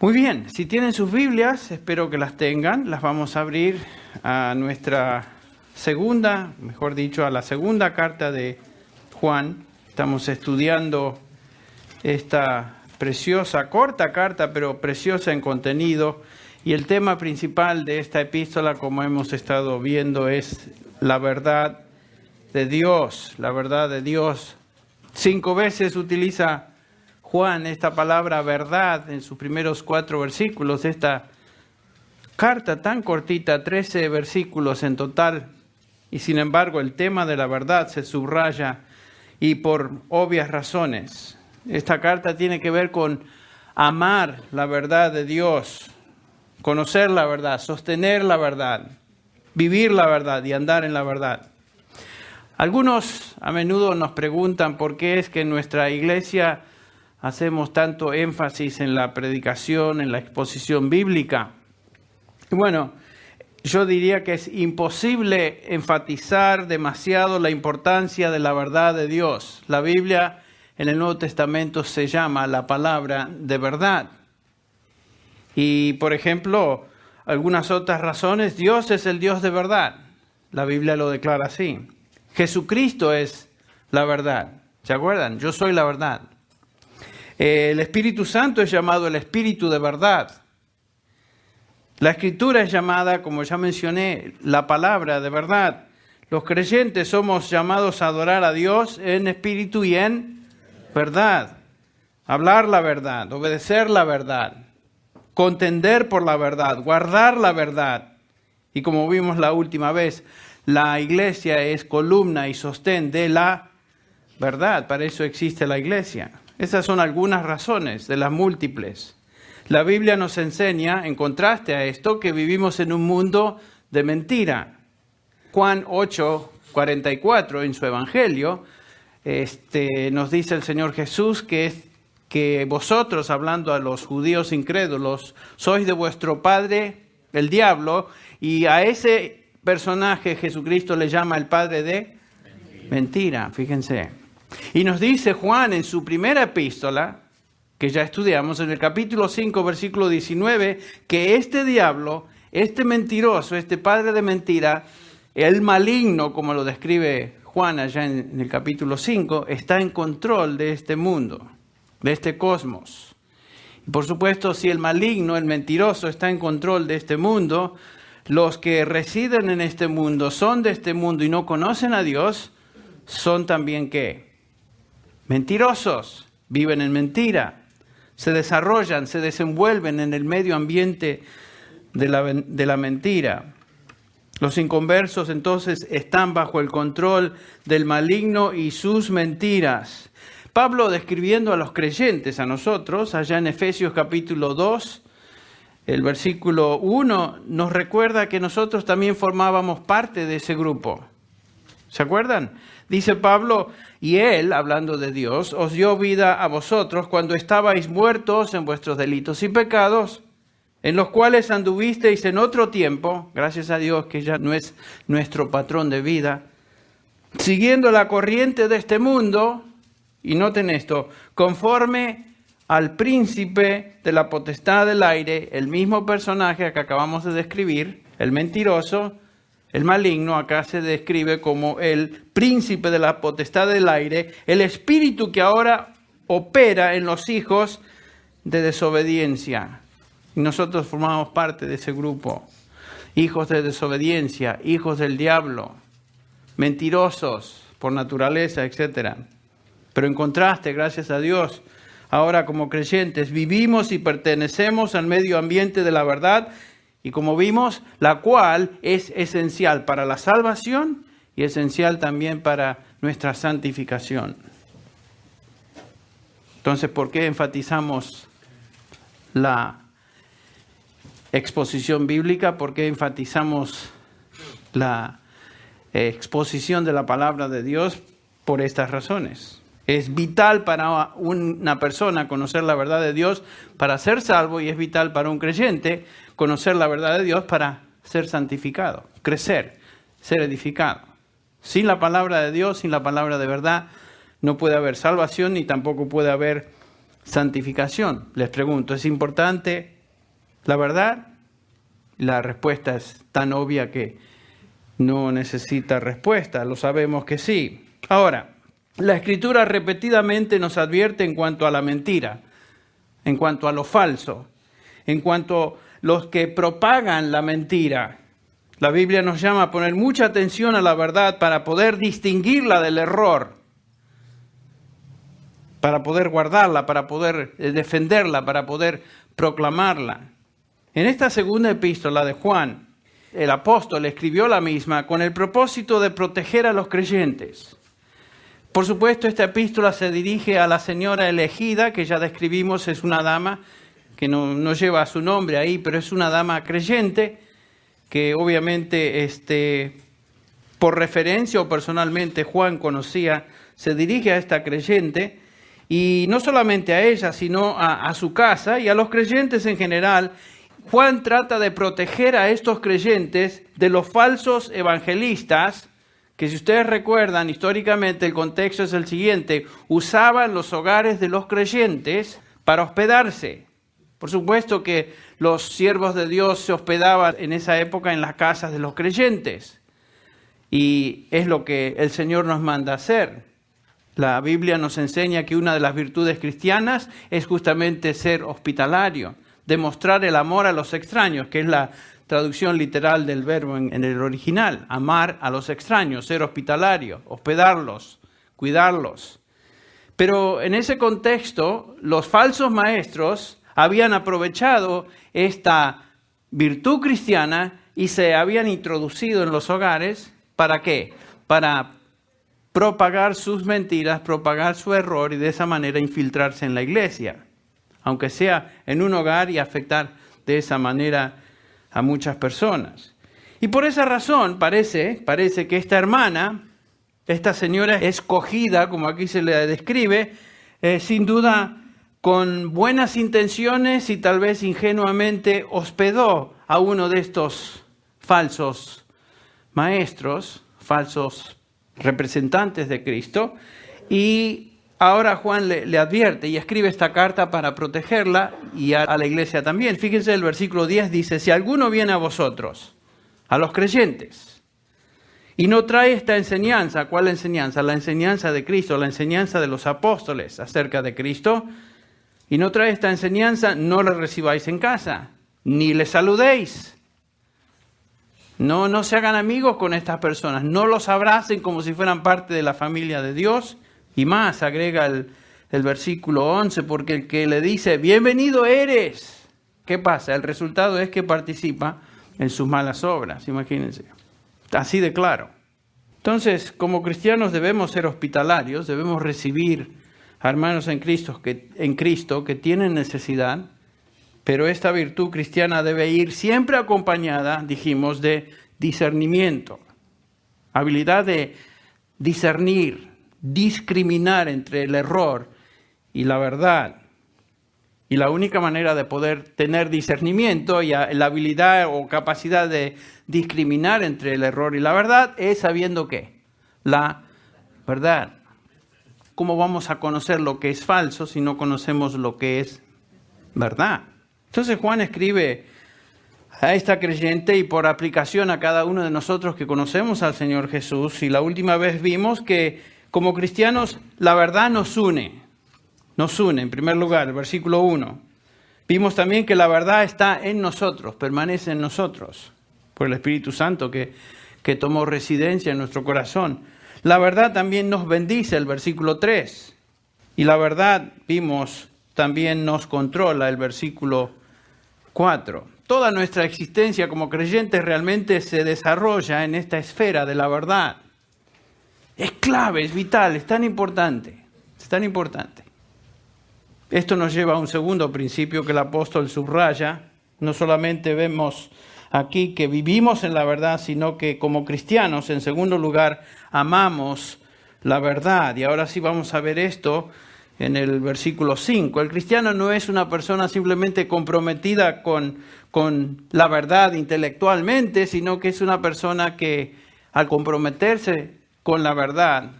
Muy bien, si tienen sus Biblias, espero que las tengan. Las vamos a abrir a nuestra segunda, mejor dicho, a la segunda carta de Juan. Estamos estudiando esta preciosa, corta carta, pero preciosa en contenido. Y el tema principal de esta epístola, como hemos estado viendo, es la verdad de Dios. La verdad de Dios. 5 veces utiliza Juan esta palabra verdad en sus primeros 4 versículos. Esta carta tan cortita, 13 versículos en total. Y sin embargo el tema de la verdad se subraya y por obvias razones. Esta carta tiene que ver con amar la verdad de Dios, conocer la verdad, sostener la verdad, vivir la verdad y andar en la verdad. Algunos a menudo nos preguntan por qué es que en nuestra iglesia hacemos tanto énfasis en la predicación, en la exposición bíblica. Y bueno, yo diría que es imposible enfatizar demasiado la importancia de la verdad de Dios. La Biblia en el Nuevo Testamento se llama la palabra de verdad. Y, por ejemplo, algunas otras razones, Dios es el Dios de verdad. La Biblia lo declara así. Jesucristo es la verdad. ¿Se acuerdan? Yo soy la verdad. El Espíritu Santo es llamado el Espíritu de verdad. La Escritura es llamada, como ya mencioné, la palabra de verdad. Los creyentes somos llamados a adorar a Dios en espíritu y en verdad. Hablar la verdad, obedecer la verdad, contender por la verdad, guardar la verdad. Y como vimos la última vez, la iglesia es columna y sostén de la verdad. Para eso existe la iglesia. Esas son algunas razones de las múltiples. La Biblia nos enseña, en contraste a esto, que vivimos en un mundo de mentira. Juan 8:44 en su Evangelio, nos dice el Señor Jesús que vosotros, hablando a los judíos incrédulos, sois de vuestro padre el diablo, y a ese personaje Jesucristo le llama el padre de mentira, fíjense. Y nos dice Juan en su primera epístola, que ya estudiamos en el capítulo 5, versículo 19, que este diablo, este mentiroso, este padre de mentira, el maligno, como lo describe Juan allá en el capítulo 5, está en control de este mundo, de este cosmos. Y por supuesto, si el maligno, el mentiroso, está en control de este mundo, los que residen en este mundo son de este mundo y no conocen a Dios, son también ¿qué? Mentirosos, viven en mentira, se desarrollan, se desenvuelven en el medio ambiente de la mentira. Los inconversos entonces están bajo el control del maligno y sus mentiras. Pablo, describiendo a los creyentes, a nosotros, allá en Efesios capítulo 2, el versículo 1, nos recuerda que nosotros también formábamos parte de ese grupo. ¿Se acuerdan? Dice Pablo, y Él, hablando de Dios, os dio vida a vosotros cuando estabais muertos en vuestros delitos y pecados, en los cuales anduvisteis en otro tiempo, gracias a Dios que ya no es nuestro patrón de vida, siguiendo la corriente de este mundo, y noten esto, conforme al príncipe de la potestad del aire, el mismo personaje que acabamos de describir, el mentiroso, el maligno, acá se describe como el príncipe de la potestad del aire, el espíritu que ahora opera en los hijos de desobediencia. Y nosotros formamos parte de ese grupo. Hijos de desobediencia, hijos del diablo, mentirosos por naturaleza, etc. Pero en contraste, gracias a Dios, ahora como creyentes vivimos y pertenecemos al medio ambiente de la verdad, y como vimos, la cual es esencial para la salvación y esencial también para nuestra santificación. Entonces, ¿por qué enfatizamos la exposición bíblica? ¿Por qué enfatizamos la exposición de la palabra de Dios? Por estas razones. Es vital para una persona conocer la verdad de Dios para ser salvo, y es vital para un creyente conocer la verdad de Dios para ser santificado, crecer, ser edificado. Sin la palabra de Dios, sin la palabra de verdad, no puede haber salvación ni tampoco puede haber santificación. Les pregunto, ¿es importante la verdad? La respuesta es tan obvia que no necesita respuesta. Lo sabemos que sí. Ahora, la Escritura repetidamente nos advierte en cuanto a la mentira, en cuanto a lo falso, en cuanto a los que propagan la mentira. La Biblia nos llama a poner mucha atención a la verdad para poder distinguirla del error, para poder guardarla, para poder defenderla, para poder proclamarla. En esta segunda epístola de Juan, el apóstol escribió la misma con el propósito de proteger a los creyentes. Por supuesto, esta epístola se dirige a la señora elegida, que ya describimos, es una dama que no lleva su nombre ahí, pero es una dama creyente, que obviamente por referencia o personalmente Juan conocía, se dirige a esta creyente, y no solamente a ella, sino a su casa y a los creyentes en general. Juan trata de proteger a estos creyentes de los falsos evangelistas, que si ustedes recuerdan históricamente el contexto es el siguiente: usaban los hogares de los creyentes para hospedarse. Por supuesto que los siervos de Dios se hospedaban en esa época en las casas de los creyentes. Y es lo que el Señor nos manda hacer. La Biblia nos enseña que una de las virtudes cristianas es justamente ser hospitalario, demostrar el amor a los extraños, que es la traducción literal del verbo en el original, amar a los extraños, ser hospitalario, hospedarlos, cuidarlos. Pero en ese contexto, los falsos maestros habían aprovechado esta virtud cristiana y se habían introducido en los hogares. ¿Para qué? Para propagar sus mentiras, propagar su error y de esa manera infiltrarse en la iglesia, aunque sea en un hogar, y afectar de esa manera a muchas personas. Y por esa razón parece que esta hermana, esta señora escogida, como aquí se le describe, sin duda con buenas intenciones y tal vez ingenuamente hospedó a uno de estos falsos maestros, falsos representantes de Cristo, y ahora Juan le advierte y escribe esta carta para protegerla y a la iglesia también. Fíjense, el versículo 10 dice: si alguno viene a vosotros, a los creyentes, y no trae esta enseñanza. ¿Cuál enseñanza? La enseñanza de Cristo, la enseñanza de los apóstoles acerca de Cristo. Y no trae esta enseñanza, no le recibáis en casa, ni le saludéis. No se hagan amigos con estas personas, no los abracen como si fueran parte de la familia de Dios. Y más, agrega el versículo 11, porque el que le dice, bienvenido eres, ¿qué pasa? El resultado es que participa en sus malas obras, imagínense. Así de claro. Entonces, como cristianos debemos ser hospitalarios, debemos recibir a hermanos en Cristo que tienen necesidad, pero esta virtud cristiana debe ir siempre acompañada, dijimos, de discernimiento, habilidad de discernir, discriminar entre el error y la verdad. Y la única manera de poder tener discernimiento y la habilidad o capacidad de discriminar entre el error y la verdad es sabiendo ¿qué? La verdad. ¿Cómo vamos a conocer lo que es falso si no conocemos lo que es verdad? Entonces Juan escribe a esta creyente y por aplicación a cada uno de nosotros que conocemos al Señor Jesús. Y la última vez vimos que como cristianos la verdad nos une. Nos une, en primer lugar, el versículo 1. Vimos también que la verdad está en nosotros, permanece en nosotros, por el Espíritu Santo que tomó residencia en nuestro corazón. La verdad también nos bendice, el versículo 3. Y la verdad, vimos, también nos controla, el versículo 4. Toda nuestra existencia como creyentes realmente se desarrolla en esta esfera de la verdad. Es clave, es vital, es tan importante, es tan importante. Esto nos lleva a un segundo principio que el apóstol subraya. No solamente vemos aquí que vivimos en la verdad, sino que como cristianos, en segundo lugar, amamos la verdad. Y ahora sí vamos a ver esto en el versículo 5. El cristiano no es una persona simplemente comprometida con la verdad intelectualmente, sino que es una persona que al comprometerse con la verdad,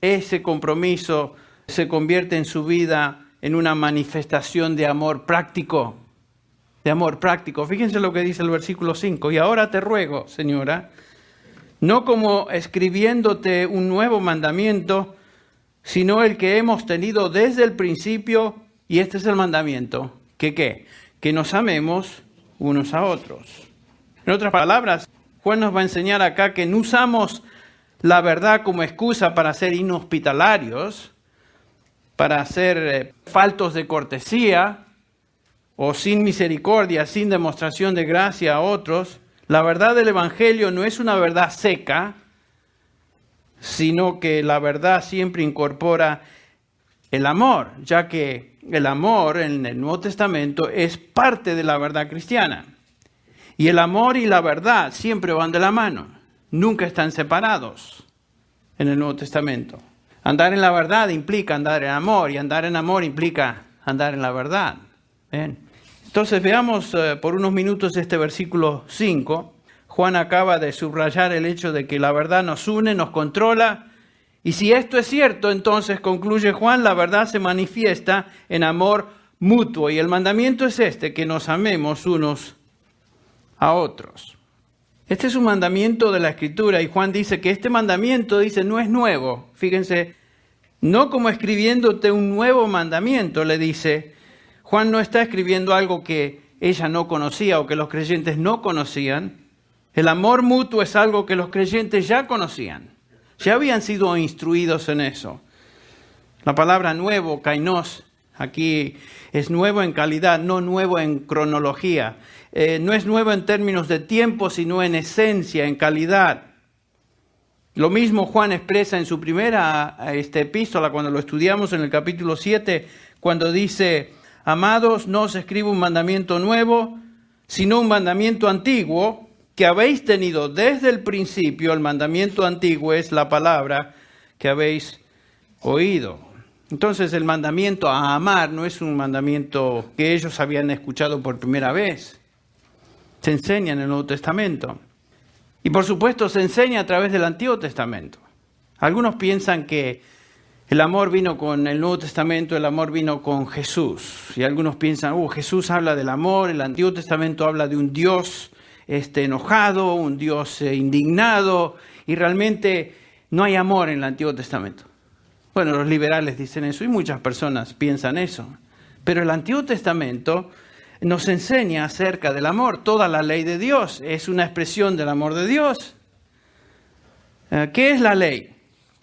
ese compromiso se convierte en su vida en una manifestación de amor práctico. De amor práctico. Fíjense lo que dice el versículo 5. Y ahora te ruego, señora, no como escribiéndote un nuevo mandamiento, sino el que hemos tenido desde el principio, y este es el mandamiento, que ¿qué? Que nos amemos unos a otros. En otras palabras, Juan nos va a enseñar acá que no usamos la verdad como excusa para ser inhospitalarios, para ser faltos de cortesía o sin misericordia, sin demostración de gracia a otros. La verdad del Evangelio no es una verdad seca, sino que la verdad siempre incorpora el amor, ya que el amor en el Nuevo Testamento es parte de la verdad cristiana. Y el amor y la verdad siempre van de la mano, nunca están separados en el Nuevo Testamento. Andar en la verdad implica andar en amor, y andar en amor implica andar en la verdad. ¿Ven? Entonces veamos por unos minutos este versículo 5. Juan acaba de subrayar el hecho de que la verdad nos une, nos controla. Y si esto es cierto, entonces concluye Juan, la verdad se manifiesta en amor mutuo. Y el mandamiento es este, que nos amemos unos a otros. Este es un mandamiento de la Escritura y Juan dice que este mandamiento, dice, no es nuevo. Fíjense, no como escribiéndote un nuevo mandamiento, le dice. Juan no está escribiendo algo que ella no conocía o que los creyentes no conocían. El amor mutuo es algo que los creyentes ya conocían. Ya habían sido instruidos en eso. La palabra nuevo, kainos, aquí es nuevo en calidad, no nuevo en cronología. No es nuevo en términos de tiempo, sino en esencia, en calidad. Lo mismo Juan expresa en su primera epístola, cuando lo estudiamos en el capítulo 7, cuando dice, amados, no os escribo un mandamiento nuevo, sino un mandamiento antiguo, que habéis tenido desde el principio. El mandamiento antiguo es la palabra que habéis oído. Entonces el mandamiento a amar no es un mandamiento que ellos habían escuchado por primera vez. Se enseña en el Nuevo Testamento. Y por supuesto se enseña a través del Antiguo Testamento. Algunos piensan que el amor vino con el Nuevo Testamento, el amor vino con Jesús. Y algunos piensan, Jesús habla del amor, el Antiguo Testamento habla de un Dios enojado, un Dios indignado, y realmente no hay amor en el Antiguo Testamento. Bueno, los liberales dicen eso y muchas personas piensan eso. Pero el Antiguo Testamento nos enseña acerca del amor. Toda la ley de Dios es una expresión del amor de Dios. ¿Qué es la ley?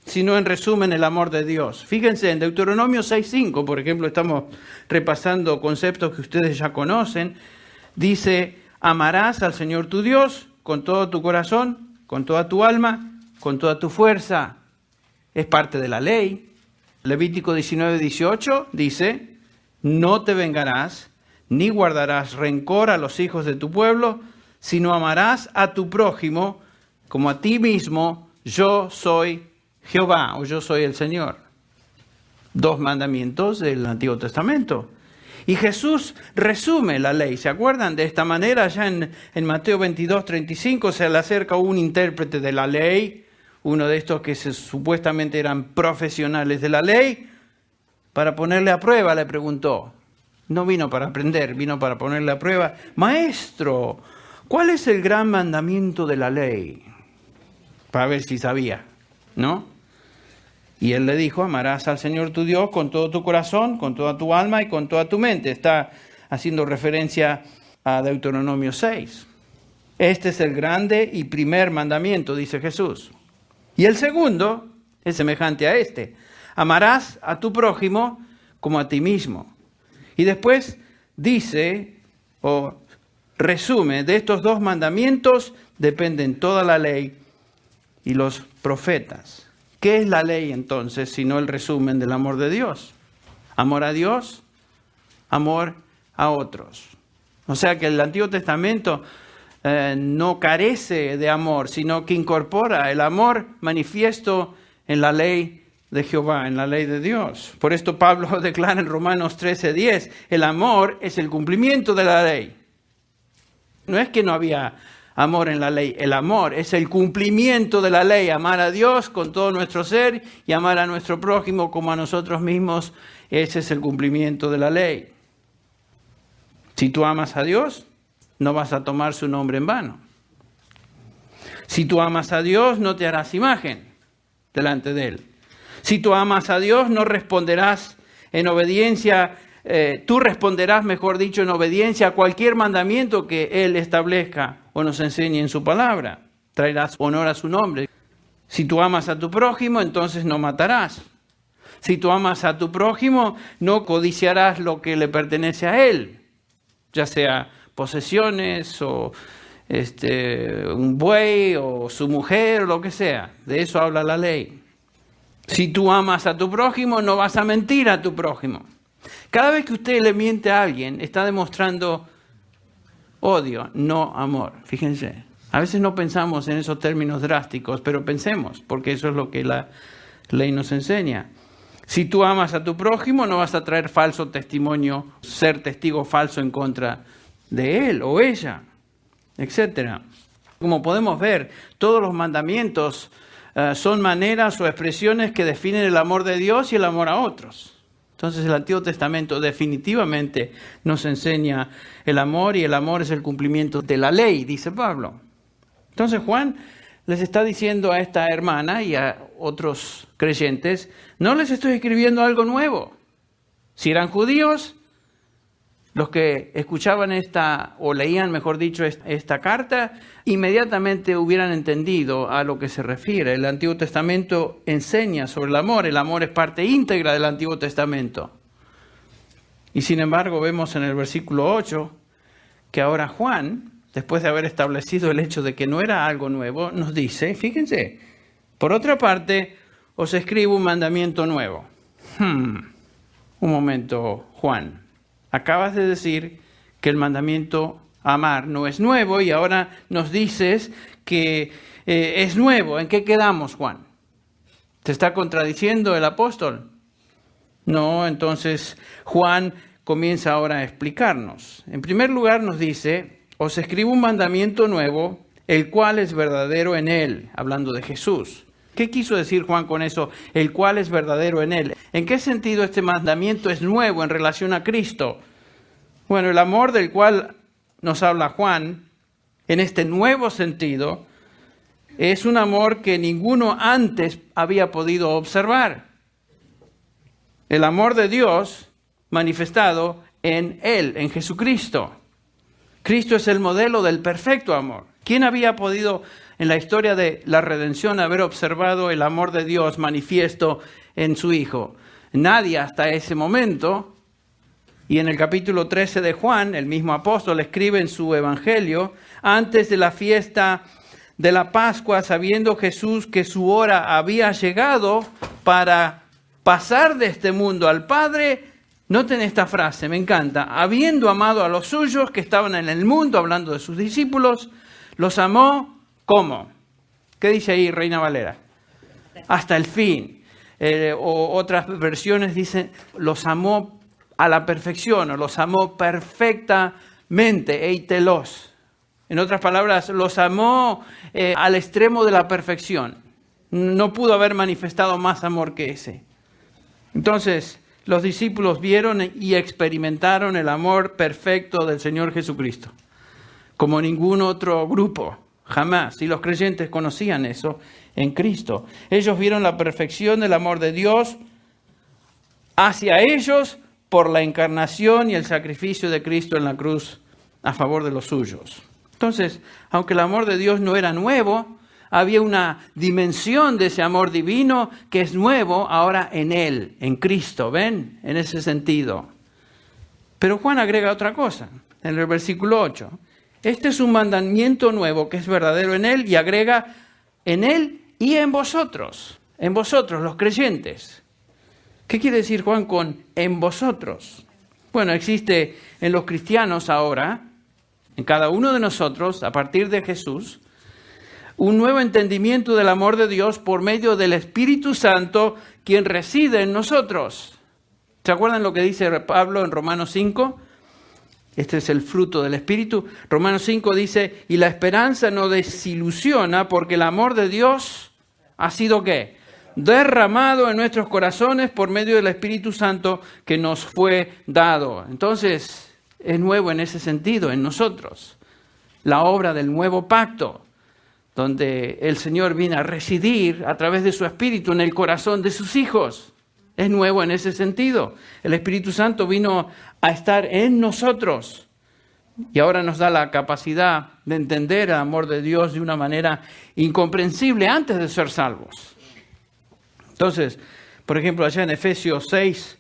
Sino en resumen el amor de Dios. Fíjense, en Deuteronomio 6:5, por ejemplo, estamos repasando conceptos que ustedes ya conocen. Dice, amarás al Señor tu Dios con todo tu corazón, con toda tu alma, con toda tu fuerza. Es parte de la ley. Levítico 19:18 dice, no te vengarás, ni guardarás rencor a los hijos de tu pueblo, sino amarás a tu prójimo como a ti mismo. Yo soy Jehová, o yo soy el Señor. 2 mandamientos del Antiguo Testamento. Y Jesús resume la ley. ¿Se acuerdan? De esta manera, ya en Mateo 22:35 se le acerca un intérprete de la ley, uno de estos que supuestamente eran profesionales de la ley, para ponerle a prueba, le preguntó. No vino para aprender, vino para ponerle a prueba. Maestro, ¿cuál es el gran mandamiento de la ley? Para ver si sabía, ¿no? Y él le dijo, amarás al Señor tu Dios con todo tu corazón, con toda tu alma y con toda tu mente. Está haciendo referencia a Deuteronomio 6. Este es el grande y primer mandamiento, dice Jesús. Y el segundo es semejante a este. Amarás a tu prójimo como a ti mismo. Y después dice, o resume, de estos 2 mandamientos dependen toda la ley y los profetas. ¿Qué es la ley entonces, sino el resumen del amor de Dios? Amor a Dios, amor a otros. O sea que el Antiguo Testamento no carece de amor, sino que incorpora el amor manifiesto en la ley de Jehová, en la ley de Dios. Por esto Pablo declara en Romanos 13:10, el amor es el cumplimiento de la ley. No es que no había amor en la ley. El amor es el cumplimiento de la ley, amar a Dios con todo nuestro ser y amar a nuestro prójimo como a nosotros mismos. Ese es el cumplimiento de la ley. Si tú amas a Dios, no vas a tomar su nombre en vano. Si tú amas a Dios, no te harás imagen delante de Él. Si tú amas a Dios, no responderás en obediencia, tú responderás, mejor dicho, en obediencia a cualquier mandamiento que Él establezca o nos enseñe en su palabra. Traerás honor a su nombre. Si tú amas a tu prójimo, entonces no matarás. Si tú amas a tu prójimo, no codiciarás lo que le pertenece a él, ya sea posesiones o un buey o su mujer o lo que sea. De eso habla la ley. Si tú amas a tu prójimo, no vas a mentir a tu prójimo. Cada vez que usted le miente a alguien, está demostrando odio, no amor. Fíjense, a veces no pensamos en esos términos drásticos, pero pensemos, porque eso es lo que la ley nos enseña. Si tú amas a tu prójimo, no vas a traer falso testimonio, ser testigo falso en contra de él o ella, etc. Como podemos ver, todos los mandamientos son maneras o expresiones que definen el amor de Dios y el amor a otros. Entonces el Antiguo Testamento definitivamente nos enseña el amor, y el amor es el cumplimiento de la ley, dice Pablo. Entonces Juan les está diciendo a esta hermana y a otros creyentes, no les estoy escribiendo algo nuevo. Si eran judíos, los que escuchaban o leían, mejor dicho, esta carta, inmediatamente hubieran entendido a lo que se refiere. El Antiguo Testamento enseña sobre el amor es parte íntegra del Antiguo Testamento. Y sin embargo vemos en el versículo 8 que ahora Juan, después de haber establecido el hecho de que no era algo nuevo, nos dice, fíjense, por otra parte, os escribo un mandamiento nuevo. Un momento, Juan. Acabas de decir que el mandamiento amar no es nuevo y ahora nos dices que es nuevo. ¿En qué quedamos, Juan? ¿Te está contradiciendo el apóstol? No, entonces Juan comienza ahora a explicarnos. En primer lugar nos dice, os escribo un mandamiento nuevo, el cual es verdadero en él, hablando de Jesús. ¿Qué quiso decir Juan con eso? El cual es verdadero en él. ¿En qué sentido este mandamiento es nuevo en relación a Cristo? Bueno, el amor del cual nos habla Juan, en este nuevo sentido, es un amor que ninguno antes había podido observar. El amor de Dios manifestado en Él, en Jesucristo. Cristo es el modelo del perfecto amor. ¿Quién había podido en la historia de la redención haber observado el amor de Dios manifiesto en su Hijo? Nadie hasta ese momento. Y en el capítulo 13 de Juan, el mismo apóstol escribe en su evangelio, antes de la fiesta de la Pascua, sabiendo Jesús que su hora había llegado para pasar de este mundo al Padre. Noten esta frase, me encanta. Habiendo amado a los suyos que estaban en el mundo, hablando de sus discípulos, los amó, ¿cómo? ¿Qué dice ahí Reina Valera? Hasta el fin. O otras versiones dicen, los amó a la perfección, o los amó perfectamente, eitelos. En otras palabras, los amó al extremo de la perfección. No pudo haber manifestado más amor que ese. Entonces, los discípulos vieron y experimentaron el amor perfecto del Señor Jesucristo, como ningún otro grupo, jamás. Y los creyentes conocían eso en Cristo. Ellos vieron la perfección del amor de Dios hacia ellos por la encarnación y el sacrificio de Cristo en la cruz a favor de los suyos. Entonces, aunque el amor de Dios no era nuevo, había una dimensión de ese amor divino que es nuevo ahora en Él, en Cristo, ¿ven? En ese sentido. Pero Juan agrega otra cosa, en el versículo 8. Este es un mandamiento nuevo que es verdadero en Él, y agrega en Él y en vosotros los creyentes. ¿Qué quiere decir Juan con en vosotros? Bueno, existe en los cristianos ahora, en cada uno de nosotros, a partir de Jesús, un nuevo entendimiento del amor de Dios por medio del Espíritu Santo, quien reside en nosotros. ¿Se acuerdan lo que dice Pablo en Romanos 5? Este es el fruto del Espíritu. Romanos 5 dice, y la esperanza no desilusiona porque el amor de Dios ha sido ¿qué? Derramado en nuestros corazones por medio del Espíritu Santo que nos fue dado. Entonces, es nuevo en ese sentido, en nosotros. La obra del nuevo pacto, donde el Señor viene a residir a través de su Espíritu en el corazón de sus hijos. Es nuevo en ese sentido. El Espíritu Santo vino a estar en nosotros y ahora nos da la capacidad de entender el amor de Dios de una manera incomprensible antes de ser salvos. Entonces, por ejemplo, allá en Efesios 6,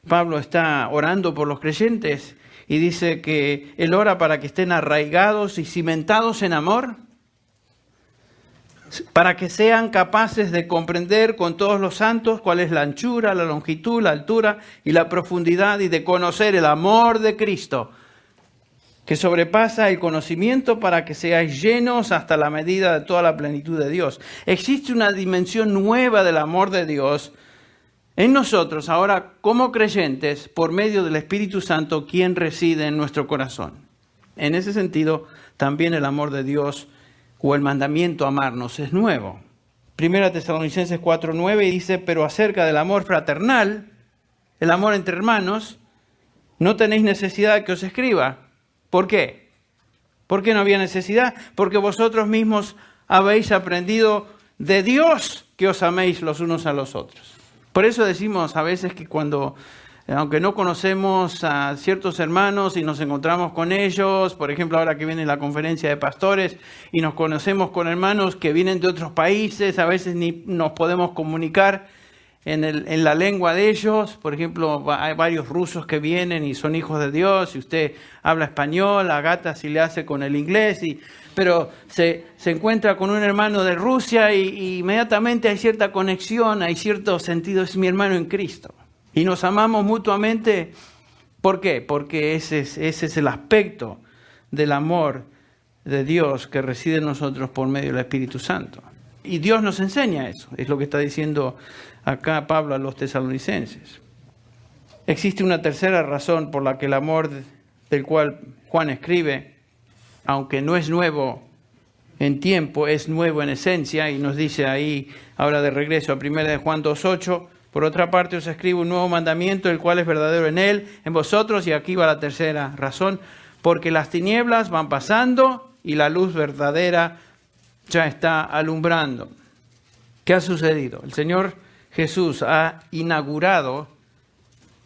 Pablo está orando por los creyentes y dice que él ora para que estén arraigados y cimentados en amor, para que sean capaces de comprender con todos los santos cuál es la anchura, la longitud, la altura y la profundidad, y de conocer el amor de Cristo, que sobrepasa el conocimiento, para que seáis llenos hasta la medida de toda la plenitud de Dios. Existe una dimensión nueva del amor de Dios en nosotros ahora como creyentes por medio del Espíritu Santo, quien reside en nuestro corazón. En ese sentido, también el amor de Dios o el mandamiento a amarnos es nuevo. 1 Tesalonicenses 4:9 dice, pero acerca del amor fraternal, el amor entre hermanos, no tenéis necesidad que os escriba. ¿Por qué? ¿Por qué no había necesidad? Porque vosotros mismos habéis aprendido de Dios que os améis los unos a los otros. Por eso decimos a veces que cuando, aunque no conocemos a ciertos hermanos y nos encontramos con ellos, por ejemplo ahora que viene la conferencia de pastores y nos conocemos con hermanos que vienen de otros países, a veces ni nos podemos comunicar en la lengua de ellos. Por ejemplo, hay varios rusos que vienen y son hijos de Dios y usted habla español, a Gata si le hace con el inglés, pero se encuentra con un hermano de Rusia y inmediatamente hay cierta conexión, hay cierto sentido, es mi hermano en Cristo. Y nos amamos mutuamente. ¿Por qué? Porque ese es el aspecto del amor de Dios que reside en nosotros por medio del Espíritu Santo. Y Dios nos enseña eso, es lo que está diciendo acá Pablo a los tesalonicenses. Existe una tercera razón por la que el amor del cual Juan escribe, aunque no es nuevo en tiempo, es nuevo en esencia, y nos dice ahí, ahora de regreso a 1 Juan 2:8, por otra parte os escribo un nuevo mandamiento, el cual es verdadero en él, en vosotros, y aquí va la tercera razón, porque las tinieblas van pasando y la luz verdadera ya está alumbrando. ¿Qué ha sucedido? El Señor Jesús ha inaugurado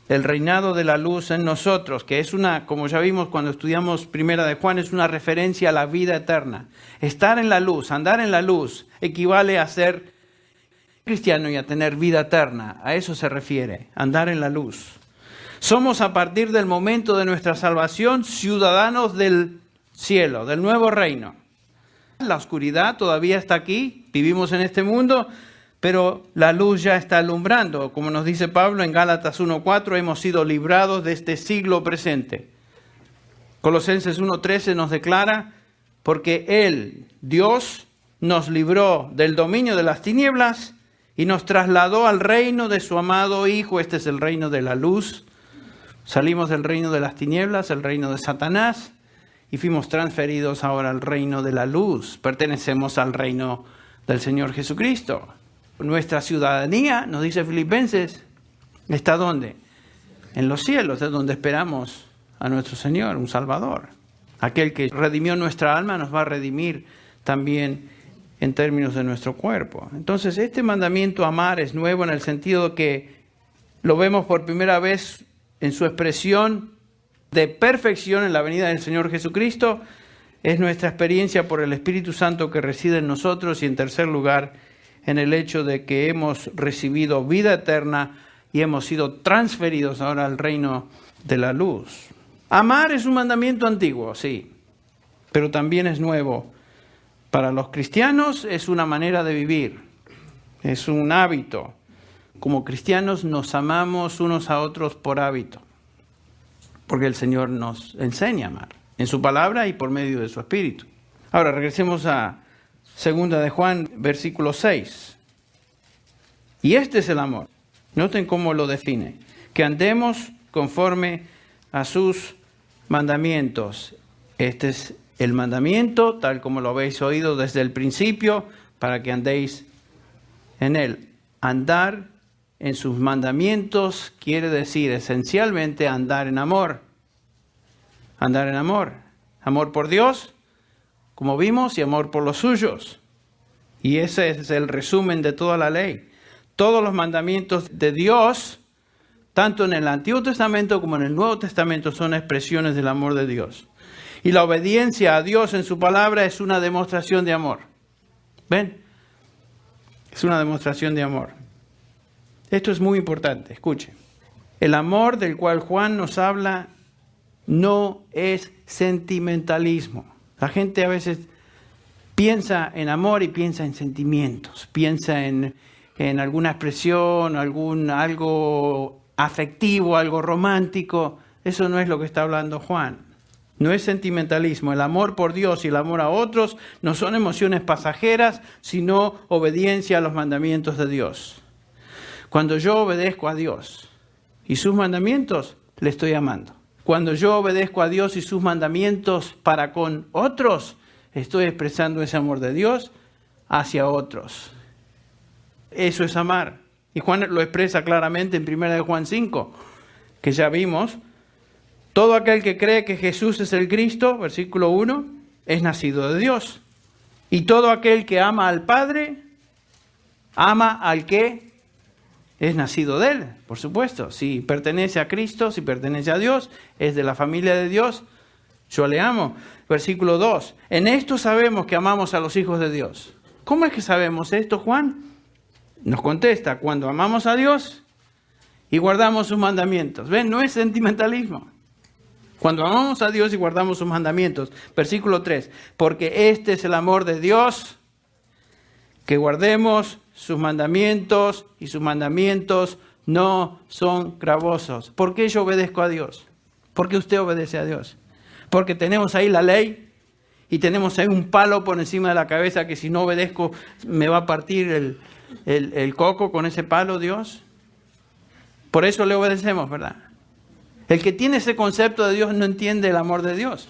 el reinado de la luz en nosotros, que es como ya vimos cuando estudiamos 1 Juan, es una referencia a la vida eterna. Estar en la luz, andar en la luz, equivale a ser cristiano y a tener vida eterna. A eso se refiere, andar en la luz. Somos a partir del momento de nuestra salvación ciudadanos del cielo, del nuevo reino. La oscuridad todavía está aquí, vivimos en este mundo, pero la luz ya está alumbrando. Como nos dice Pablo en Gálatas 1:4, hemos sido librados de este siglo presente. Colosenses 1:13 nos declara, porque Él, Dios, nos libró del dominio de las tinieblas y nos trasladó al reino de su amado Hijo. Este es el reino de la luz. Salimos del reino de las tinieblas, el reino de Satanás, y fuimos transferidos ahora al reino de la luz. Pertenecemos al reino del Señor Jesucristo. Nuestra ciudadanía, nos dice Filipenses, ¿está dónde? En los cielos, es donde esperamos a nuestro Señor, un Salvador. Aquel que redimió nuestra alma nos va a redimir también en términos de nuestro cuerpo. Entonces, este mandamiento amar es nuevo en el sentido que lo vemos por primera vez en su expresión de perfección en la venida del Señor Jesucristo. Es nuestra experiencia por el Espíritu Santo que reside en nosotros, y en tercer lugar, en el hecho de que hemos recibido vida eterna y hemos sido transferidos ahora al reino de la luz. Amar es un mandamiento antiguo, sí, pero también es nuevo. Para los cristianos es una manera de vivir, es un hábito. Como cristianos nos amamos unos a otros por hábito, porque el Señor nos enseña a amar en su palabra y por medio de su Espíritu. Ahora regresemos a 2 Juan, versículo 6. Y este es el amor. Noten cómo lo define. Que andemos conforme a sus mandamientos. Este es el mandamiento, tal como lo habéis oído desde el principio, para que andéis en él. Andar en sus mandamientos quiere decir esencialmente andar en amor. Andar en amor. Amor por Dios, como vimos, y amor por los suyos. Y ese es el resumen de toda la ley. Todos los mandamientos de Dios, tanto en el Antiguo Testamento como en el Nuevo Testamento, son expresiones del amor de Dios. Y la obediencia a Dios en su palabra es una demostración de amor. ¿Ven? Es una demostración de amor. Esto es muy importante, escuchen. El amor del cual Juan nos habla no es sentimentalismo. La gente a veces piensa en amor y piensa en sentimientos, piensa en alguna expresión, algo afectivo, algo romántico. Eso no es lo que está hablando Juan. No es sentimentalismo. El amor por Dios y el amor a otros no son emociones pasajeras, sino obediencia a los mandamientos de Dios. Cuando yo obedezco a Dios y sus mandamientos, le estoy amando. Cuando yo obedezco a Dios y sus mandamientos para con otros, estoy expresando ese amor de Dios hacia otros. Eso es amar. Y Juan lo expresa claramente en 1 Juan 5, que ya vimos. Todo aquel que cree que Jesús es el Cristo, versículo 1, es nacido de Dios. Y todo aquel que ama al Padre, ama al que es nacido de Él, por supuesto. Si pertenece a Cristo, si pertenece a Dios, es de la familia de Dios, yo le amo. Versículo 2, en esto sabemos que amamos a los hijos de Dios. ¿Cómo es que sabemos esto, Juan? Nos contesta, cuando amamos a Dios y guardamos sus mandamientos. ¿Ven? No es sentimentalismo. Cuando amamos a Dios y guardamos sus mandamientos. Versículo 3, porque este es el amor de Dios, que guardemos sus mandamientos, y sus mandamientos no son gravosos. ¿Por qué yo obedezco a Dios? ¿Por qué usted obedece a Dios? Porque tenemos ahí la ley y tenemos ahí un palo por encima de la cabeza que si no obedezco me va a partir el coco con ese palo, Dios. Por eso le obedecemos, ¿verdad? El que tiene ese concepto de Dios no entiende el amor de Dios.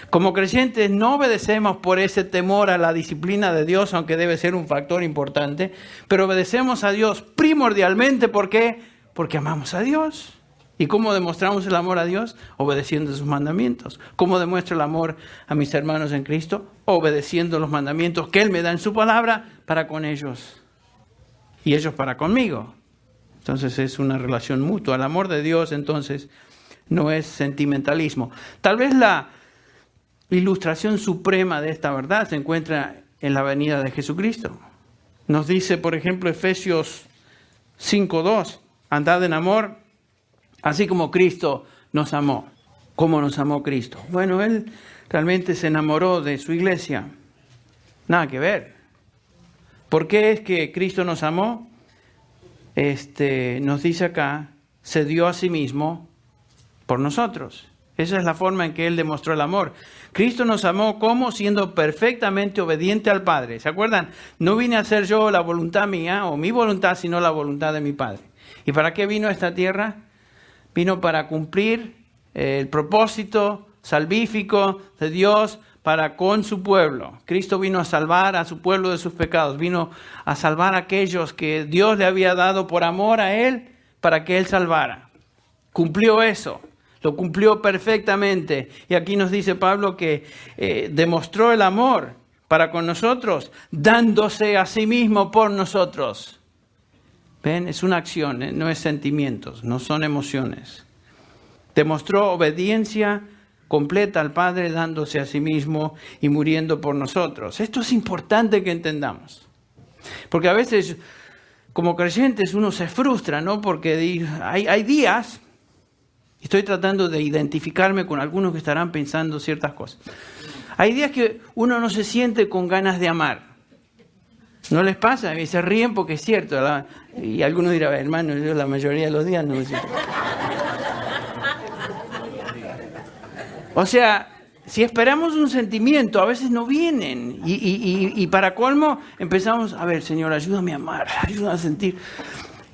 Como creyentes no obedecemos por ese temor a la disciplina de Dios, aunque debe ser un factor importante, pero obedecemos a Dios primordialmente. ¿Por qué? Porque amamos a Dios. ¿Y cómo demostramos el amor a Dios? Obedeciendo sus mandamientos. ¿Cómo demuestro el amor a mis hermanos en Cristo? Obedeciendo los mandamientos que Él me da en su palabra para con ellos. Y ellos para conmigo. Entonces es una relación mutua. El amor de Dios entonces no es sentimentalismo. Tal vez la ilustración suprema de esta verdad se encuentra en la venida de Jesucristo. Nos dice, por ejemplo, Efesios 5:2, andad en amor, así como Cristo nos amó. ¿Cómo nos amó Cristo? Bueno, Él realmente se enamoró de su iglesia. Nada que ver. ¿Por qué es que Cristo nos amó? Nos dice acá, se dio a sí mismo por nosotros. Esa es la forma en que Él demostró el amor. Cristo nos amó como siendo perfectamente obediente al Padre. ¿Se acuerdan? No vine a hacer yo la voluntad mía o mi voluntad, sino la voluntad de mi Padre. ¿Y para qué vino a esta tierra? Vino para cumplir el propósito salvífico de Dios para con su pueblo. Cristo vino a salvar a su pueblo de sus pecados. Vino a salvar a aquellos que Dios le había dado por amor a Él para que Él salvara. Cumplió eso. Lo cumplió perfectamente. Y aquí nos dice Pablo que demostró el amor para con nosotros, dándose a sí mismo por nosotros. ¿Ven? Es una acción, no es sentimientos, no son emociones. Demostró obediencia completa al Padre, dándose a sí mismo y muriendo por nosotros. Esto es importante que entendamos. Porque a veces, como creyentes, uno se frustra, ¿no? Porque hay días... Estoy tratando de identificarme con algunos que estarán pensando ciertas cosas. Hay días que uno no se siente con ganas de amar. ¿No les pasa? Y se ríen porque es cierto, ¿verdad? Y algunos dirán, hermano, yo la mayoría de los días no me siento. O sea, si esperamos un sentimiento, a veces no vienen. Y para colmo, empezamos, a ver, Señor, ayúdame a amar, ayúdame a sentir...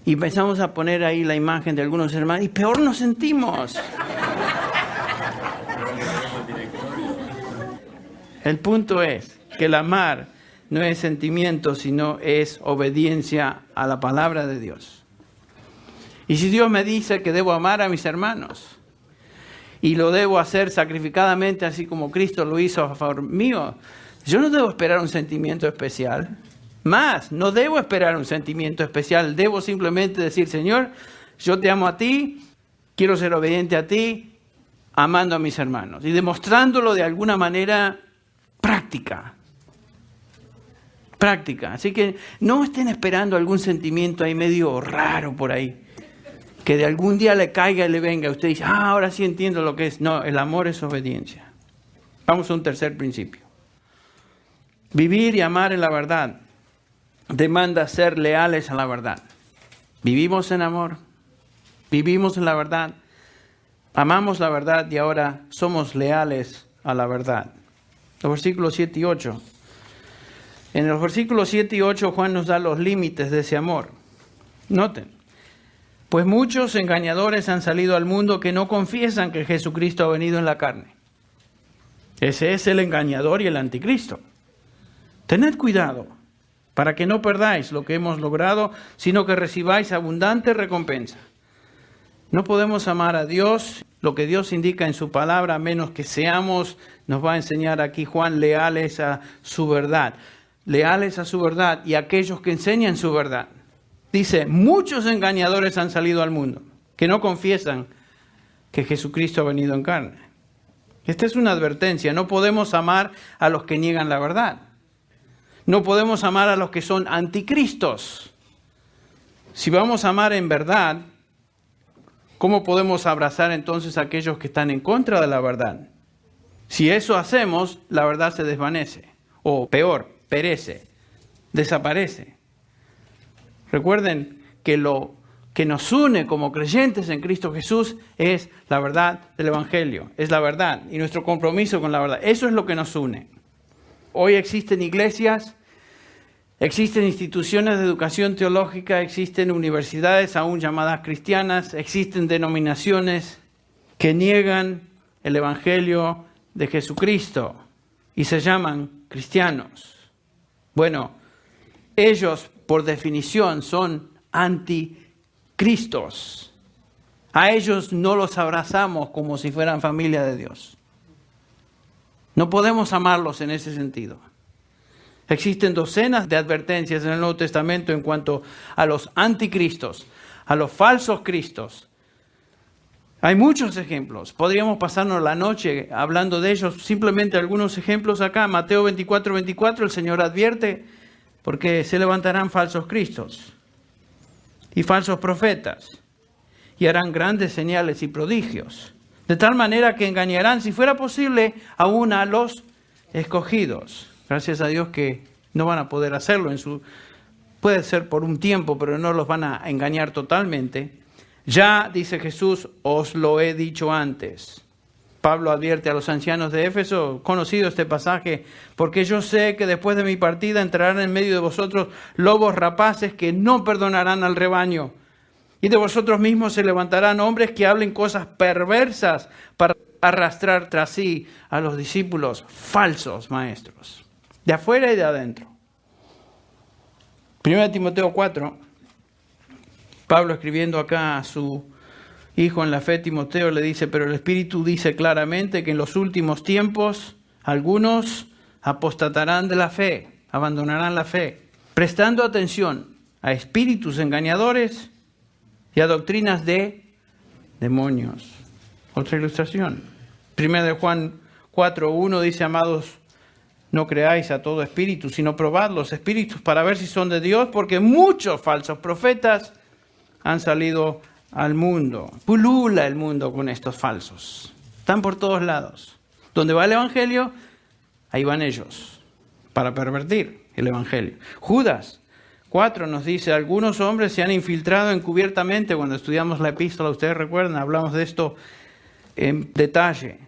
Y empezamos a poner ahí la imagen de algunos hermanos y peor nos sentimos. El punto es que el amar no es sentimiento, sino es obediencia a la palabra de Dios. Y si Dios me dice que debo amar a mis hermanos, y lo debo hacer sacrificadamente, así como Cristo lo hizo a favor mío, yo no debo esperar un sentimiento especial. Más, no debo esperar un sentimiento especial. Debo simplemente decir, Señor, yo te amo a ti, quiero ser obediente a ti, amando a mis hermanos. Y demostrándolo de alguna manera práctica. Práctica. Así que no estén esperando algún sentimiento ahí medio raro por ahí. Que de algún día le caiga y le venga. Usted dice, ahora sí entiendo lo que es. No, el amor es obediencia. Vamos a un tercer principio. Vivir y amar en la verdad demanda ser leales a la verdad. Vivimos en amor, vivimos en la verdad, amamos la verdad y ahora somos leales a la verdad. Los versículos 7 y 8. En los versículos 7 y 8 Juan nos da los límites de ese amor. Noten. Pues muchos engañadores han salido al mundo que no confiesan que Jesucristo ha venido en la carne. Ese es el engañador y el anticristo. Tened cuidado para que no perdáis lo que hemos logrado, sino que recibáis abundante recompensa. No podemos amar a Dios, lo que Dios indica en su palabra, a menos que seamos, nos va a enseñar aquí Juan, leales a su verdad. Leales a su verdad y a aquellos que enseñan su verdad. Dice, muchos engañadores han salido al mundo, que no confiesan que Jesucristo ha venido en carne. Esta es una advertencia, no podemos amar a los que niegan la verdad. No podemos amar a los que son anticristos. Si vamos a amar en verdad, ¿cómo podemos abrazar entonces a aquellos que están en contra de la verdad? Si eso hacemos, la verdad se desvanece. O peor, perece, desaparece. Recuerden que lo que nos une como creyentes en Cristo Jesús es la verdad del Evangelio. Es la verdad y nuestro compromiso con la verdad. Eso es lo que nos une. Hoy existen iglesias, existen instituciones de educación teológica, existen universidades aún llamadas cristianas, existen denominaciones que niegan el Evangelio de Jesucristo y se llaman cristianos. Bueno, ellos por definición son anticristos. A ellos no los abrazamos como si fueran familia de Dios. No podemos amarlos en ese sentido. Existen docenas de advertencias en el Nuevo Testamento en cuanto a los anticristos, a los falsos cristos. Hay muchos ejemplos. Podríamos pasarnos la noche hablando de ellos. Simplemente algunos ejemplos acá. Mateo 24:24, el Señor advierte, porque se levantarán falsos cristos y falsos profetas y harán grandes señales y prodigios, de tal manera que engañarán, si fuera posible, aún a los escogidos. Gracias a Dios que no van a poder hacerlo. Puede ser por un tiempo, pero no los van a engañar totalmente. Ya, dice Jesús, os lo he dicho antes. Pablo advierte a los ancianos de Éfeso, conocido este pasaje, porque yo sé que después de mi partida entrarán en medio de vosotros lobos rapaces que no perdonarán al rebaño. Y de vosotros mismos se levantarán hombres que hablen cosas perversas para arrastrar tras sí a los discípulos, falsos maestros, de afuera y de adentro. 1 Timoteo 4, Pablo escribiendo acá a su hijo en la fe, Timoteo, le dice, pero el Espíritu dice claramente que en los últimos tiempos algunos apostatarán de la fe, abandonarán la fe, prestando atención a espíritus engañadores y a doctrinas de demonios. Otra ilustración. 1 Juan 4:1 dice, amados, no creáis a todo espíritu, sino probad los espíritus para ver si son de Dios, porque muchos falsos profetas han salido al mundo. Pulula el mundo con estos falsos. Están por todos lados. Donde va el Evangelio, ahí van ellos, para pervertir el Evangelio. Judas 4 nos dice, algunos hombres se han infiltrado encubiertamente. Cuando estudiamos la epístola, ustedes recuerdan, hablamos de esto en detalle,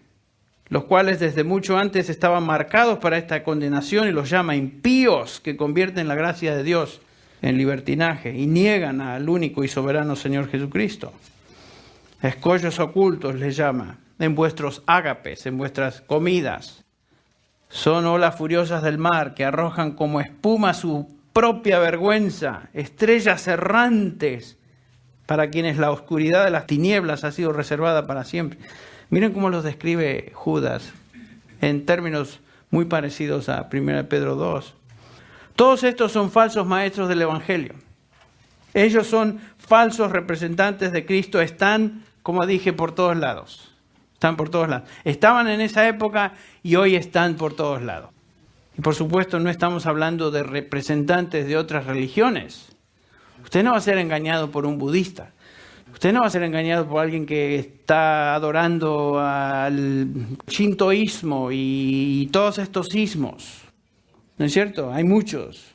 los cuales desde mucho antes estaban marcados para esta condenación, y los llama impíos, que convierten la gracia de Dios en libertinaje y niegan al único y soberano Señor Jesucristo. Escollos ocultos les llama, en vuestros ágapes, en vuestras comidas. Son olas furiosas del mar que arrojan como espuma su propia vergüenza, estrellas errantes para quienes la oscuridad de las tinieblas ha sido reservada para siempre. Miren cómo los describe Judas en términos muy parecidos a 1 Pedro 2. Todos estos son falsos maestros del Evangelio. Ellos son falsos representantes de Cristo, están, como dije, por todos lados. Están por todos lados. Estaban en esa época y hoy están por todos lados. Y por supuesto no estamos hablando de representantes de otras religiones. Usted no va a ser engañado por un budista. Usted no va a ser engañado por alguien que está adorando al shintoísmo y todos estos ismos. ¿No es cierto? Hay muchos.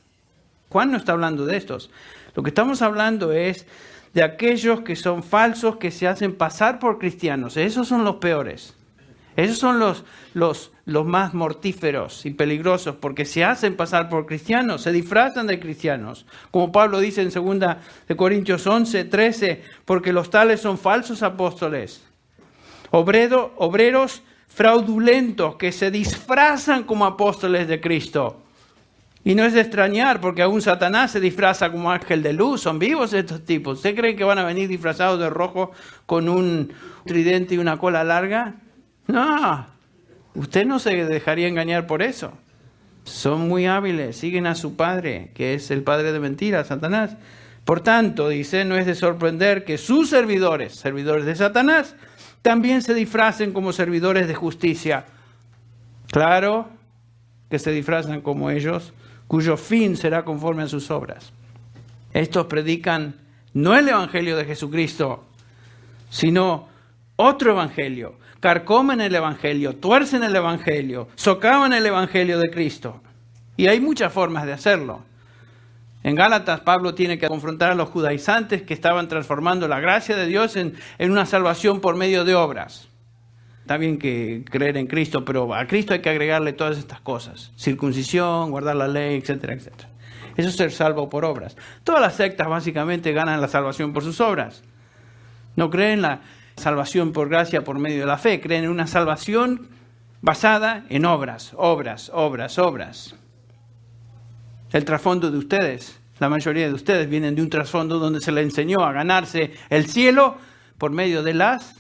Juan no está hablando de estos. Lo que estamos hablando es de aquellos que son falsos, que se hacen pasar por cristianos. Esos son los peores. Esos son los más mortíferos y peligrosos, porque se hacen pasar por cristianos, se disfrazan de cristianos. Como Pablo dice en 2 Corintios 11:13, porque los tales son falsos apóstoles, obreros fraudulentos que se disfrazan como apóstoles de Cristo. Y no es de extrañar, porque aún Satanás se disfraza como ángel de luz. Son vivos estos tipos. ¿Usted cree que van a venir disfrazados de rojo con un tridente y una cola larga? No, usted no se dejaría engañar por eso. Son muy hábiles, siguen a su padre, que es el padre de mentiras, Satanás. Por tanto, dice, no es de sorprender que sus servidores de Satanás, también se disfracen como servidores de justicia. Claro que se disfrazan como ellos, cuyo fin será conforme a sus obras. Estos predican no el evangelio de Jesucristo, sino otro evangelio. Carcomen el evangelio, tuercen el evangelio, socavan el evangelio de Cristo. Y hay muchas formas de hacerlo. En Gálatas, Pablo tiene que confrontar a los judaizantes que estaban transformando la gracia de Dios en una salvación por medio de obras. Está bien que creer en Cristo, pero a Cristo hay que agregarle todas estas cosas. Circuncisión, guardar la ley, etcétera, etcétera. Eso es ser salvo por obras. Todas las sectas básicamente ganan la salvación por sus obras. No creen la salvación por gracia por medio de la fe. Creen en una salvación basada en obras. El trasfondo de ustedes, la mayoría de ustedes vienen de un trasfondo donde se les enseñó a ganarse el cielo por medio de las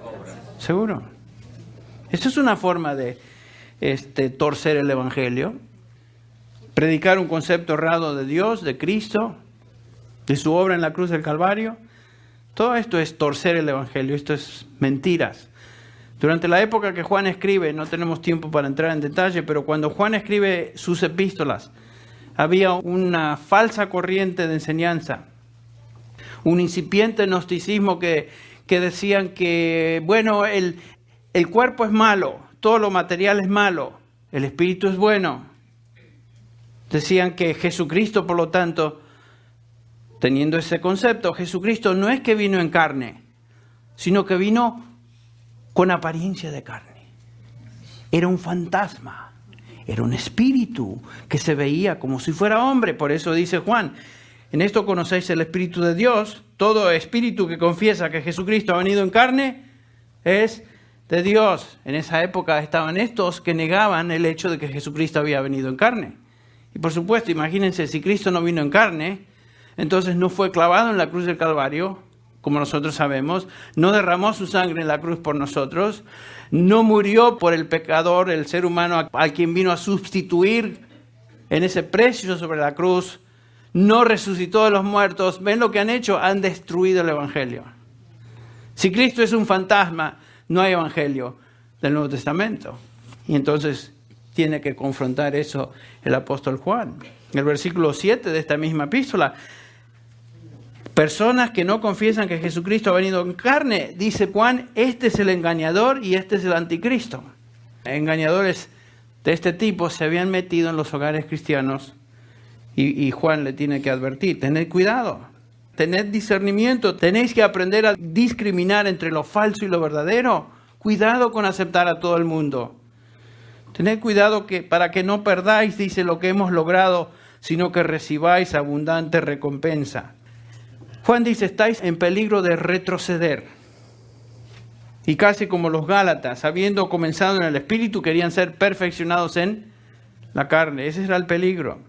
obras. ¿Seguro? Esto es una forma de torcer el evangelio. Predicar un concepto errado de Dios, de Cristo, de su obra en la cruz del Calvario. Todo esto es torcer el evangelio, esto es mentiras. Durante la época que Juan escribe, no tenemos tiempo para entrar en detalle, pero cuando Juan escribe sus epístolas, había una falsa corriente de enseñanza, un incipiente gnosticismo que decían que, bueno, el cuerpo es malo, todo lo material es malo, el espíritu es bueno. Decían que Jesucristo, por lo tanto, teniendo ese concepto, Jesucristo no es que vino en carne, sino que vino con apariencia de carne. Era un fantasma, era un espíritu que se veía como si fuera hombre. Por eso dice Juan, en esto conocéis el Espíritu de Dios. Todo espíritu que confiesa que Jesucristo ha venido en carne es de Dios. En esa época estaban estos que negaban el hecho de que Jesucristo había venido en carne. Y por supuesto, imagínense, si Cristo no vino en carne, entonces no fue clavado en la cruz del Calvario, como nosotros sabemos, no derramó su sangre en la cruz por nosotros, no murió por el pecador, el ser humano a quien vino a sustituir en ese precio sobre la cruz, no resucitó de los muertos. ¿Ven lo que han hecho? Han destruido el evangelio. Si Cristo es un fantasma, no hay evangelio del Nuevo Testamento. Y entonces tiene que confrontar eso el apóstol Juan. En el versículo 7 de esta misma epístola, personas que no confiesan que Jesucristo ha venido en carne, dice Juan, este es el engañador y este es el anticristo. Engañadores de este tipo se habían metido en los hogares cristianos y Juan le tiene que advertir, tened cuidado, tened discernimiento, tenéis que aprender a discriminar entre lo falso y lo verdadero. Cuidado con aceptar a todo el mundo. Tened cuidado para que no perdáis, dice, lo que hemos logrado, sino que recibáis abundante recompensa. Juan dice, estáis en peligro de retroceder. Y casi como los Gálatas, habiendo comenzado en el Espíritu, querían ser perfeccionados en la carne. Ese era el peligro.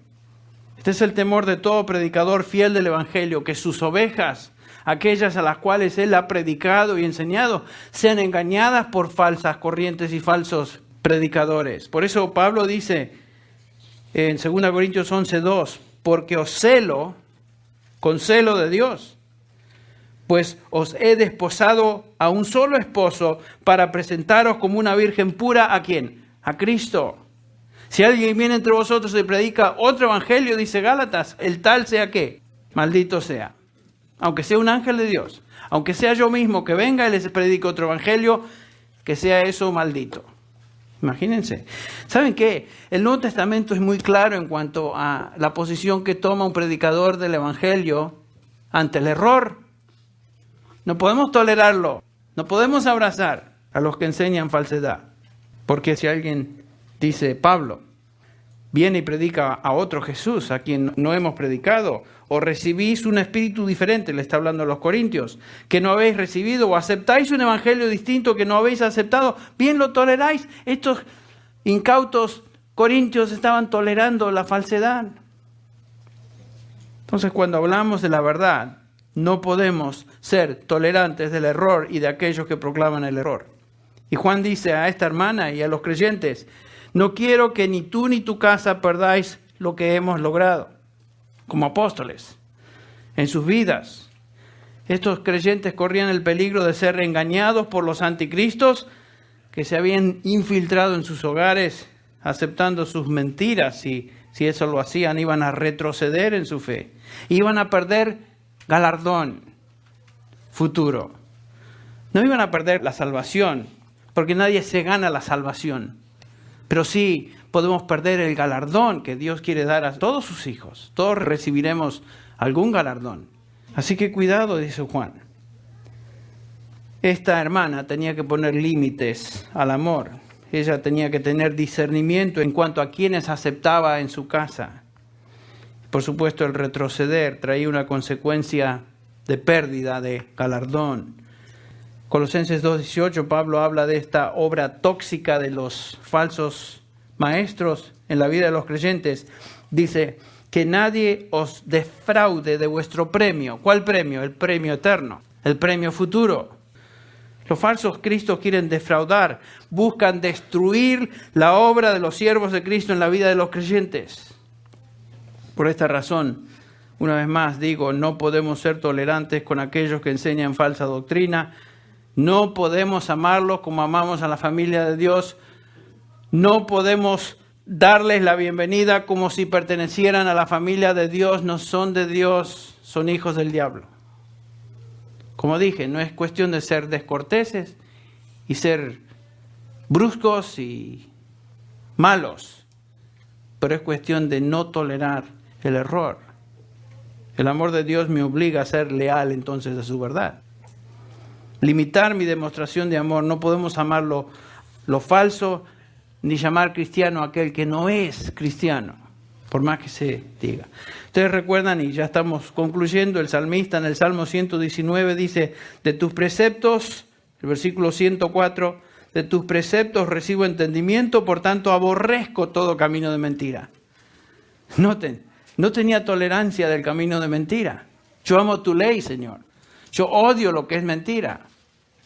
Este es el temor de todo predicador fiel del Evangelio, que sus ovejas, aquellas a las cuales él ha predicado y enseñado, sean engañadas por falsas corrientes y falsos predicadores. Por eso Pablo dice en 2 Corintios 11:2, porque os celo con celo de Dios, pues os he desposado a un solo esposo para presentaros como una virgen pura. ¿A quién? A Cristo. Si alguien viene entre vosotros y predica otro evangelio, dice Gálatas, el tal sea ¿qué? Maldito sea. Aunque sea un ángel de Dios, aunque sea yo mismo que venga y les predique otro evangelio, que sea eso maldito. Imagínense. ¿Saben qué? El Nuevo Testamento es muy claro en cuanto a la posición que toma un predicador del evangelio ante el error. No podemos tolerarlo, no podemos abrazar a los que enseñan falsedad. Porque si alguien dice, Pablo, viene y predica a otro Jesús, a quien no hemos predicado, o recibís un espíritu diferente, le está hablando a los corintios, que no habéis recibido, o aceptáis un evangelio distinto que no habéis aceptado, bien lo toleráis. Estos incautos corintios estaban tolerando la falsedad. Entonces, cuando hablamos de la verdad, no podemos ser tolerantes del error y de aquellos que proclaman el error. Y Juan dice a esta hermana y a los creyentes, no quiero que ni tú ni tu casa perdáis lo que hemos logrado como apóstoles en sus vidas. Estos creyentes corrían el peligro de ser engañados por los anticristos que se habían infiltrado en sus hogares aceptando sus mentiras, y si eso lo hacían iban a retroceder en su fe. Iban a perder galardón futuro. No iban a perder la salvación, porque nadie se gana la salvación. Pero sí podemos perder el galardón que Dios quiere dar a todos sus hijos. Todos recibiremos algún galardón. Así que cuidado, dice Juan. Esta hermana tenía que poner límites al amor. Ella tenía que tener discernimiento en cuanto a quienes aceptaba en su casa. Por supuesto, el retroceder traía una consecuencia de pérdida de galardón. Colosenses 2:18, Pablo habla de esta obra tóxica de los falsos maestros en la vida de los creyentes. Dice, que nadie os defraude de vuestro premio. ¿Cuál premio? El premio eterno, el premio futuro. Los falsos cristos quieren defraudar, buscan destruir la obra de los siervos de Cristo en la vida de los creyentes. Por esta razón, una vez más digo, no podemos ser tolerantes con aquellos que enseñan falsa doctrina. No podemos amarlos como amamos a la familia de Dios. No podemos darles la bienvenida como si pertenecieran a la familia de Dios. No son de Dios, son hijos del diablo. Como dije, no es cuestión de ser descorteses y ser bruscos y malos, pero es cuestión de no tolerar el error. El amor de Dios me obliga a ser leal entonces a su verdad. Limitar mi demostración de amor. No podemos amar lo falso, ni llamar cristiano a aquel que no es cristiano, por más que se diga. Ustedes recuerdan, y ya estamos concluyendo, el salmista en el Salmo 119 dice, de tus preceptos, el versículo 104, de tus preceptos recibo entendimiento, por tanto aborrezco todo camino de mentira. Noten, no tenía tolerancia del camino de mentira. Yo amo tu ley, Señor. Yo odio lo que es mentira.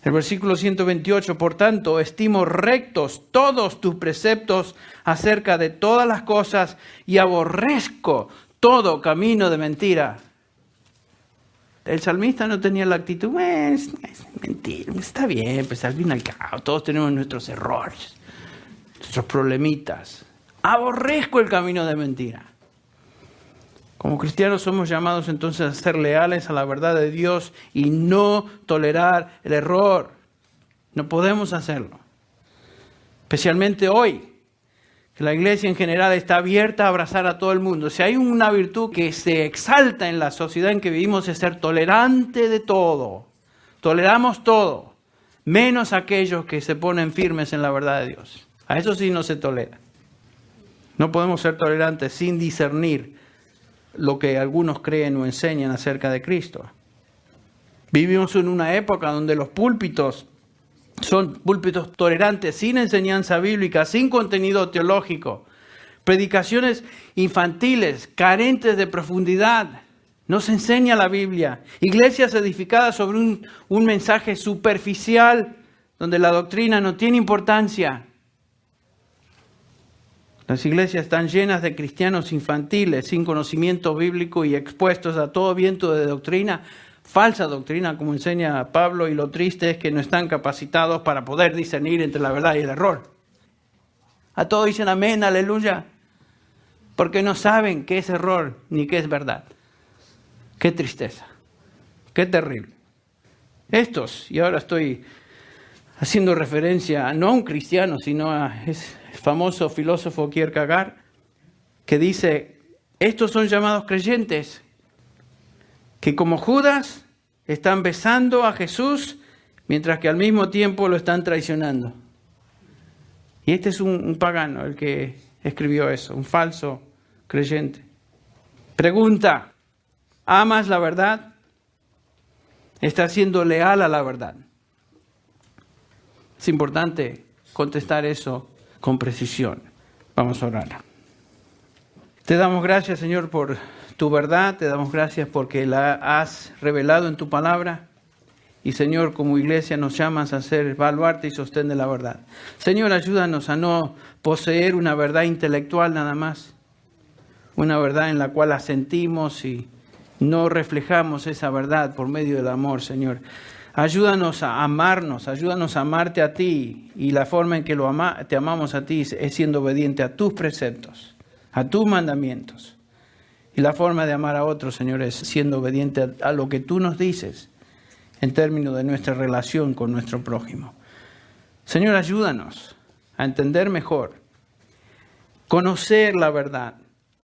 El versículo 128, por tanto, estimo rectos todos tus preceptos acerca de todas las cosas y aborrezco todo camino de mentira. El salmista no tenía la actitud, bueno, es mentira, está bien, pues al fin y al cabo, todos tenemos nuestros errores, nuestros problemitas. Aborrezco el camino de mentira. Como cristianos somos llamados entonces a ser leales a la verdad de Dios y no tolerar el error. No podemos hacerlo. Especialmente hoy, que la iglesia en general está abierta a abrazar a todo el mundo. Si hay una virtud que se exalta en la sociedad en que vivimos es ser tolerante de todo. Toleramos todo, menos aquellos que se ponen firmes en la verdad de Dios. A eso sí no se tolera. No podemos ser tolerantes sin discernir lo que algunos creen o enseñan acerca de Cristo. Vivimos en una época donde los púlpitos Son púlpitos tolerantes, sin enseñanza bíblica, sin contenido teológico. Predicaciones infantiles, carentes de profundidad. No se enseña la Biblia. Iglesias edificadas sobre un mensaje superficial, donde la doctrina no tiene importancia. Las iglesias están llenas de cristianos infantiles, sin conocimiento bíblico y expuestos a todo viento de doctrina, falsa doctrina, como enseña Pablo, y lo triste es que no están capacitados para poder discernir entre la verdad y el error. A todos dicen amén, aleluya, porque no saben qué es error ni qué es verdad. Qué tristeza, qué terrible. Estos, y ahora estoy haciendo referencia no a un cristiano, sino a ese famoso filósofo Kierkegaard, que dice, estos son llamados creyentes, que como Judas están besando a Jesús, mientras que al mismo tiempo lo están traicionando. Y este es un pagano el que escribió eso, un falso creyente. Pregunta, ¿amas la verdad? ¿Estás siendo leal a la verdad? Es importante contestar eso con precisión. Vamos a orar. Te damos gracias, Señor, por tu verdad. Te damos gracias porque la has revelado en tu palabra. Y, Señor, como iglesia nos llamas a ser baluarte y sostén de la verdad. Señor, ayúdanos a no poseer una verdad intelectual nada más. Una verdad en la cual asentimos y no reflejamos esa verdad por medio del amor, Señor. Ayúdanos a amarnos, ayúdanos a amarte a ti. Y la forma en que te amamos a ti es siendo obediente a tus preceptos, a tus mandamientos. Y la forma de amar a otros, Señor, es siendo obediente a lo que tú nos dices en términos de nuestra relación con nuestro prójimo. Señor, ayúdanos a entender mejor, conocer la verdad,